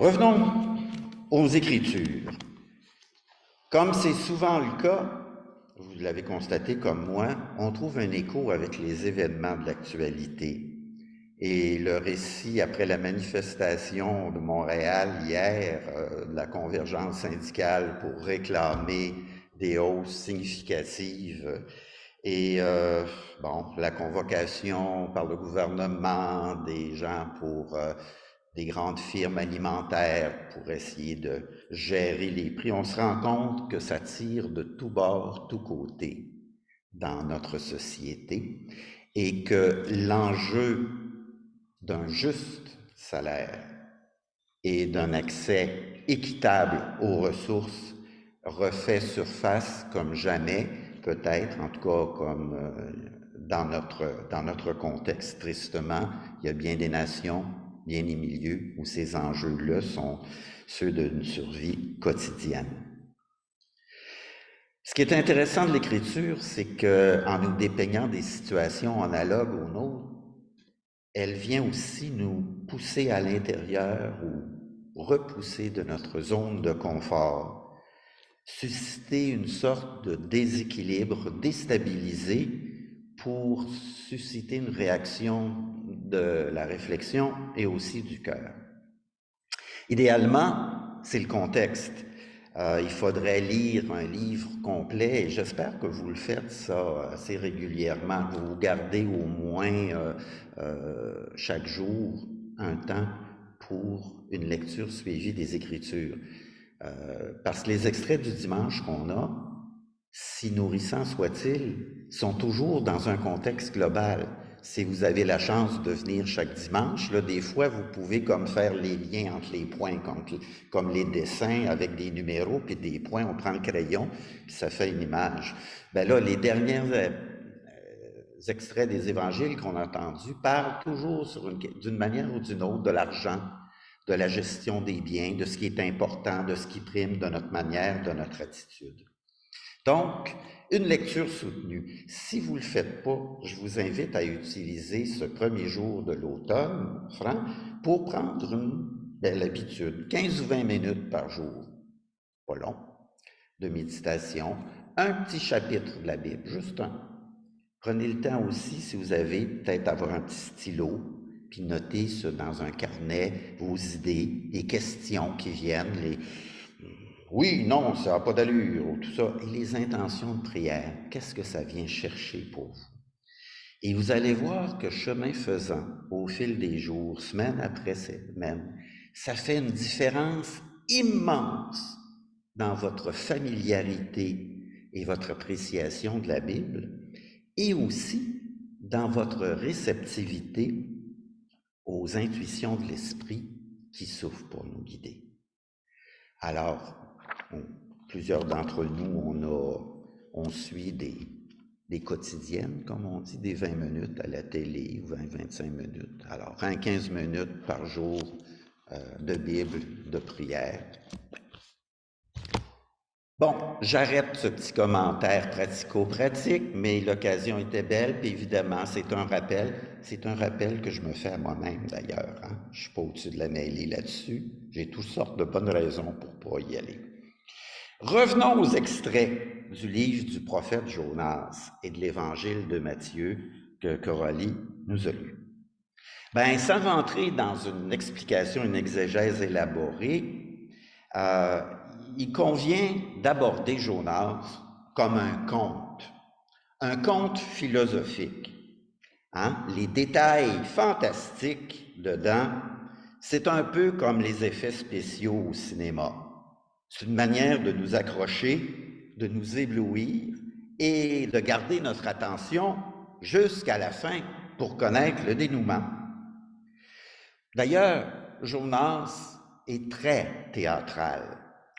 Revenons aux Écritures. Comme c'est souvent le cas, vous l'avez constaté comme moi, on trouve un écho avec les événements de l'actualité. Et le récit après la manifestation de Montréal hier, de la convergence syndicale pour réclamer des hausses significatives et la convocation par le gouvernement des gens pour des grandes firmes alimentaires pour essayer de gérer les prix, on se rend compte que ça tire de tous bords, tous côtés dans notre société et que l'enjeu d'un juste salaire et d'un accès équitable aux ressources refait surface comme jamais, peut-être, en tout cas comme dans notre contexte. Tristement, il y a bien des nations, bien des milieux où ces enjeux-là sont ceux d'une survie quotidienne. Ce qui est intéressant de l'écriture, c'est qu'en nous dépeignant des situations analogues aux nôtres, elle vient aussi nous pousser à l'intérieur ou repousser de notre zone de confort, susciter une sorte de déséquilibre, déstabiliser pour susciter une réaction de la réflexion et aussi du cœur. Idéalement, c'est le contexte. Il faudrait lire un livre complet et j'espère que vous le faites ça assez régulièrement. Vous gardez au moins chaque jour un temps pour une lecture suivie des Écritures. Parce que les extraits du dimanche qu'on a, si nourrissants soient-ils, sont toujours dans un contexte global. Si vous avez la chance de venir chaque dimanche, là, des fois, vous pouvez comme faire les liens entre les points, comme les dessins avec des numéros, puis des points, on prend le crayon, puis ça fait une image. Ben là, les derniers extraits des évangiles qu'on a entendus parlent toujours d'une manière ou d'une autre de l'argent, de la gestion des biens, de ce qui est important, de ce qui prime, de notre manière, de notre attitude. Donc, une lecture soutenue. Si vous ne le faites pas, je vous invite à utiliser ce premier jour de l'automne, franc, pour prendre une belle habitude, 15 ou 20 minutes par jour, pas long, de méditation, un petit chapitre de la Bible, juste un. Prenez le temps aussi, si vous avez, peut-être avoir un petit stylo, puis notez dans un carnet vos idées, les questions qui viennent, les oui, non, ça n'a pas d'allure, tout ça. Et les intentions de prière, qu'est-ce que ça vient chercher pour vous? Et vous allez voir que chemin faisant, au fil des jours, semaine après semaine, ça fait une différence immense dans votre familiarité et votre appréciation de la Bible, et aussi dans votre réceptivité aux intuitions de l'esprit qui souffrent pour nous guider. Alors, plusieurs d'entre nous, on suit des quotidiennes, comme on dit, des 20 minutes à la télé, ou 20-25 minutes. Alors, 15 minutes par jour de Bible, de prière. Bon, j'arrête ce petit commentaire pratico-pratique, mais l'occasion était belle, puis évidemment, c'est un rappel que je me fais à moi-même d'ailleurs. Hein? Je ne suis pas au-dessus de la mêlée là-dessus. J'ai toutes sortes de bonnes raisons pour ne pas y aller. Revenons aux extraits du livre du prophète Jonas et de l'évangile de Matthieu que Coralie nous a lu. Ben, sans rentrer dans une explication, une exégèse élaborée, il convient d'aborder Jonas comme un conte philosophique. Hein? Les détails fantastiques dedans, c'est un peu comme les effets spéciaux au cinéma. C'est une manière de nous accrocher, de nous éblouir et de garder notre attention jusqu'à la fin pour connaître le dénouement. D'ailleurs, Jonas est très théâtral.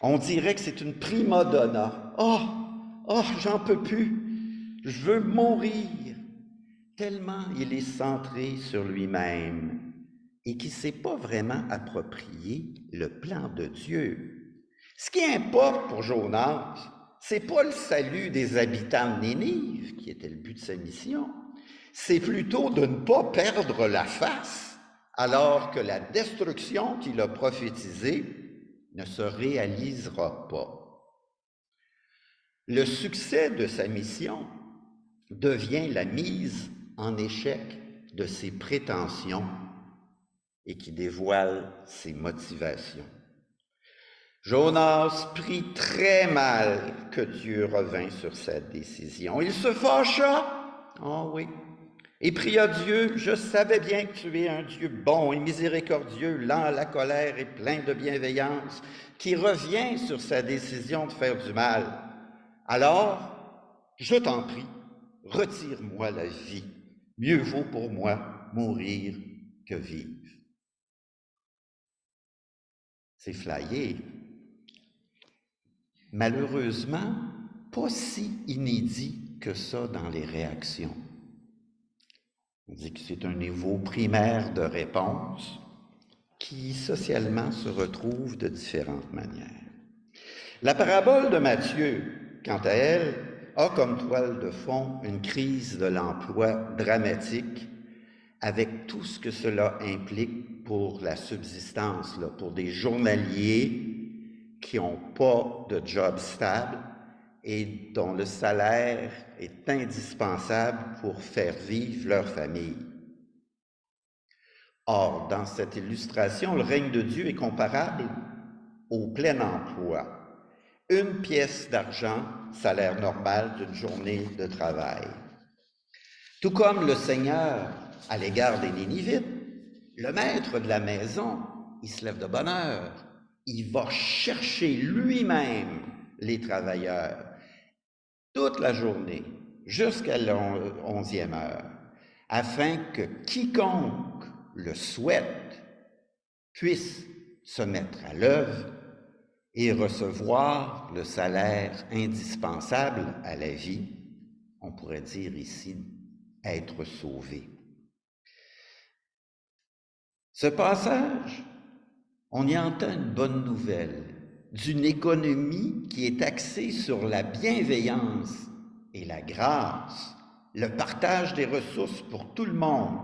On dirait que c'est une prima donna. Oh, j'en peux plus. Je veux mourir. Tellement il est centré sur lui-même et qu'il ne s'est pas vraiment approprié le plan de Dieu. Ce qui importe pour Jonas, c'est pas le salut des habitants de Nénive, qui était le but de sa mission, c'est plutôt de ne pas perdre la face alors que la destruction qu'il a prophétisée ne se réalisera pas. Le succès de sa mission devient la mise en échec de ses prétentions et qui dévoile ses motivations. Jonas prit très mal que Dieu revint sur sa décision. Il se fâcha, oh oui, et pria Dieu, « Je savais bien que tu es un Dieu bon et miséricordieux, lent à la colère et plein de bienveillance, qui revient sur sa décision de faire du mal. Alors, je t'en prie, retire-moi la vie. Mieux vaut pour moi mourir que vivre. » C'est flyé. Malheureusement, pas si inédit que ça dans les réactions. On dit que c'est un niveau primaire de réponse qui socialement se retrouve de différentes manières. La parabole de Matthieu, quant à elle, a comme toile de fond une crise de l'emploi dramatique avec tout ce que cela implique pour la subsistance, là, pour des journaliers qui n'ont pas de job stable et dont le salaire est indispensable pour faire vivre leur famille. Or, dans cette illustration, le règne de Dieu est comparable au plein emploi. Une pièce d'argent, salaire normal d'une journée de travail. Tout comme le Seigneur à l'égard des Nénivites, le maître de la maison, il se lève de bonne heure, il va chercher lui-même les travailleurs toute la journée, jusqu'à la 11e heure, afin que quiconque le souhaite puisse se mettre à l'œuvre et recevoir le salaire indispensable à la vie, on pourrait dire ici être sauvé. Ce passage, on y entend une bonne nouvelle d'une économie qui est axée sur la bienveillance et la grâce, le partage des ressources pour tout le monde.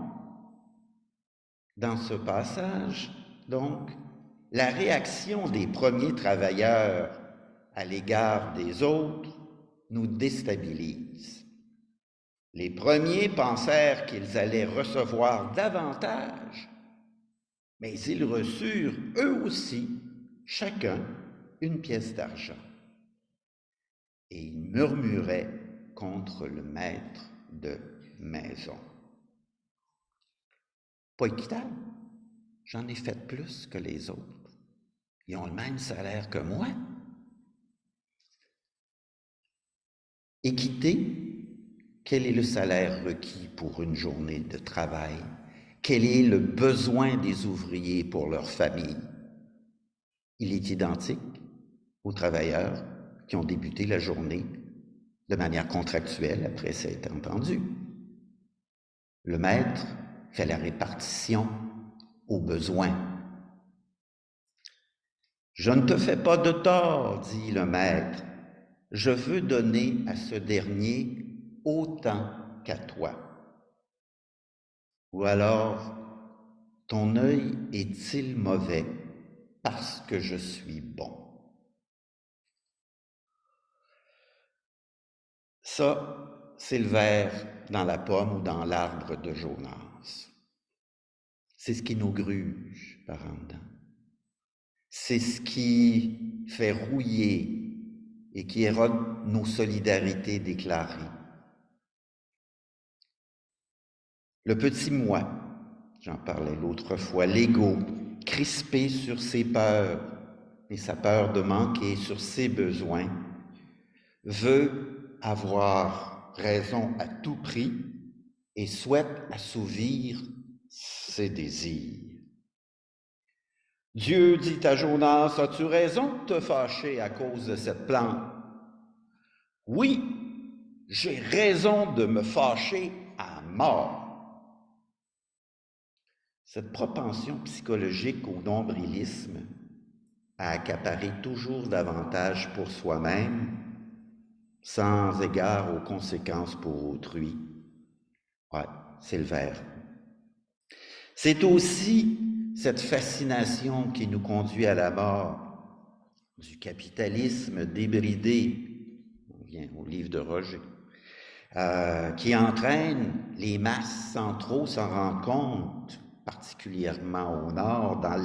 Dans ce passage, donc, la réaction des premiers travailleurs à l'égard des autres nous déstabilise. Les premiers pensèrent qu'ils allaient recevoir davantage, mais ils reçurent eux aussi, chacun, une pièce d'argent. Et ils murmuraient contre le maître de maison. Pas équitable, j'en ai fait plus que les autres. Ils ont le même salaire que moi. Équité, quel est le salaire requis pour une journée de travail? Quel est le besoin des ouvriers pour leur famille? Il est identique aux travailleurs qui ont débuté la journée de manière contractuelle après s'être entendu. Le maître fait la répartition aux besoins. Je ne te fais pas de tort, dit le maître. Je veux donner à ce dernier autant qu'à toi. Ou alors, ton œil est-il mauvais parce que je suis bon? Ça, c'est le ver dans la pomme ou dans l'arbre de Jonas. C'est ce qui nous gruge par en dedans. C'est ce qui fait rouiller et qui érode nos solidarités déclarées. Le petit moi, j'en parlais l'autre fois, l'ego, crispé sur ses peurs et sa peur de manquer, sur ses besoins, veut avoir raison à tout prix et souhaite assouvir ses désirs. Dieu dit à Jonas, « As-tu raison de te fâcher à cause de cette plante? » Oui, j'ai raison de me fâcher à mort. Cette propension psychologique au nombrilisme, à accaparer toujours davantage pour soi-même, sans égard aux conséquences pour autrui, ouais, c'est le ver. C'est aussi cette fascination qui nous conduit à la mort du capitalisme débridé, on vient au livre de Roger, qui entraîne les masses sans trop s'en rendre compte, particulièrement au Nord, dans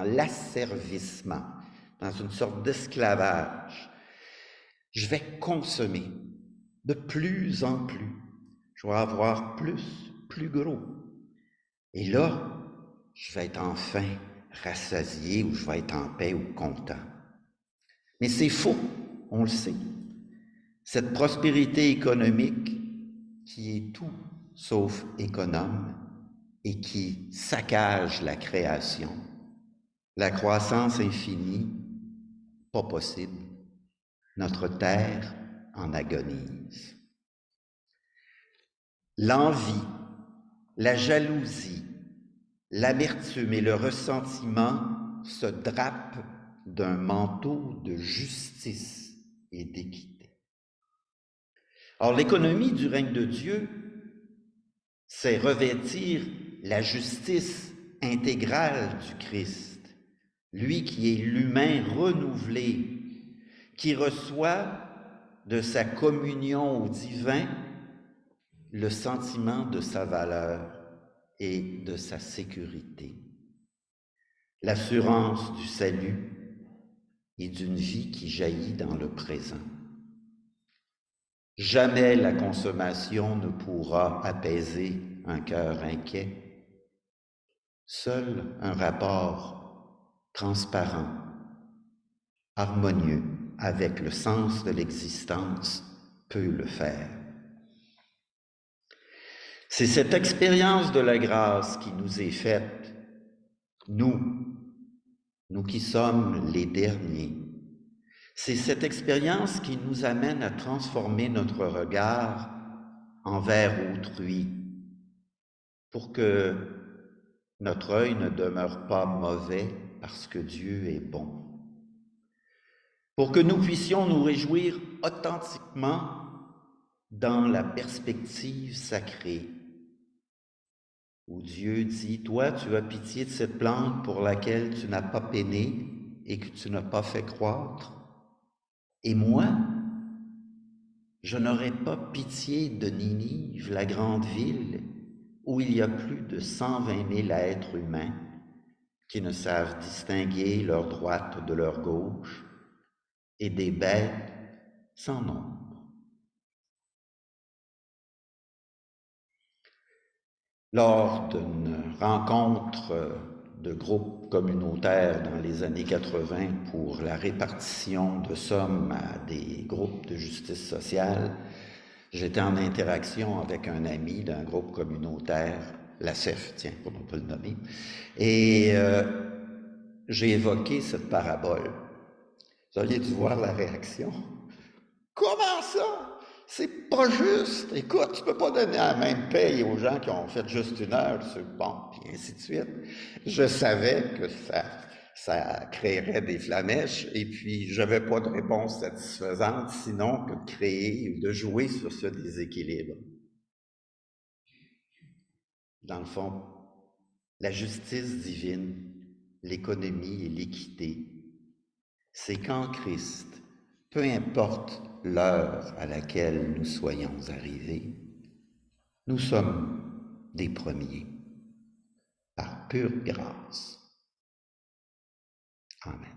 l'asservissement, dans une sorte d'esclavage. Je vais consommer de plus en plus. Je vais avoir plus gros. Et là, je vais être enfin rassasié ou je vais être en paix ou content. Mais c'est faux, on le sait. Cette prospérité économique qui est tout sauf économe et qui saccage la création, la croissance infinie, pas possible. Notre terre en agonise. L'envie, la jalousie, l'amertume et le ressentiment se drapent d'un manteau de justice et d'équité. Or, l'économie du règne de Dieu, c'est revêtir la justice intégrale du Christ, lui qui est l'humain renouvelé, qui reçoit de sa communion au divin le sentiment de sa valeur et de sa sécurité, l'assurance du salut et d'une vie qui jaillit dans le présent. Jamais la consommation ne pourra apaiser un cœur inquiet. Seul un rapport transparent, harmonieux avec le sens de l'existence peut le faire. C'est cette expérience de la grâce qui nous est faite, nous qui sommes les derniers. C'est cette expérience qui nous amène à transformer notre regard envers autrui pour que notre œil ne demeure pas mauvais parce que Dieu est bon. Pour que nous puissions nous réjouir authentiquement dans la perspective sacrée où Dieu dit, toi, tu as pitié de cette plante pour laquelle tu n'as pas peiné et que tu n'as pas fait croître. Et moi, je n'aurai pas pitié de Ninive, la grande ville, où il y a plus de 120 000 êtres humains qui ne savent distinguer leur droite de leur gauche et des bêtes sans nombre. Lors d'une rencontre de groupes communautaires dans les années 80 pour la répartition de sommes à des groupes de justice sociale, j'étais en interaction avec un ami d'un groupe communautaire, la CEF, tiens, pour ne pas le nommer, et j'ai évoqué cette parabole. Vous auriez dû voir la réaction. Comment ça? C'est pas juste. Écoute, tu peux pas donner la même paye aux gens qui ont fait juste une heure, bon, puis ainsi de suite. Je savais que ça créerait des flamèches, et puis je n'avais pas de réponse satisfaisante, sinon que de créer ou de jouer sur ce déséquilibre. Dans le fond, la justice divine, l'économie et l'équité, c'est qu'en Christ, peu importe l'heure à laquelle nous soyons arrivés, nous sommes des premiers, par pure grâce. Amen.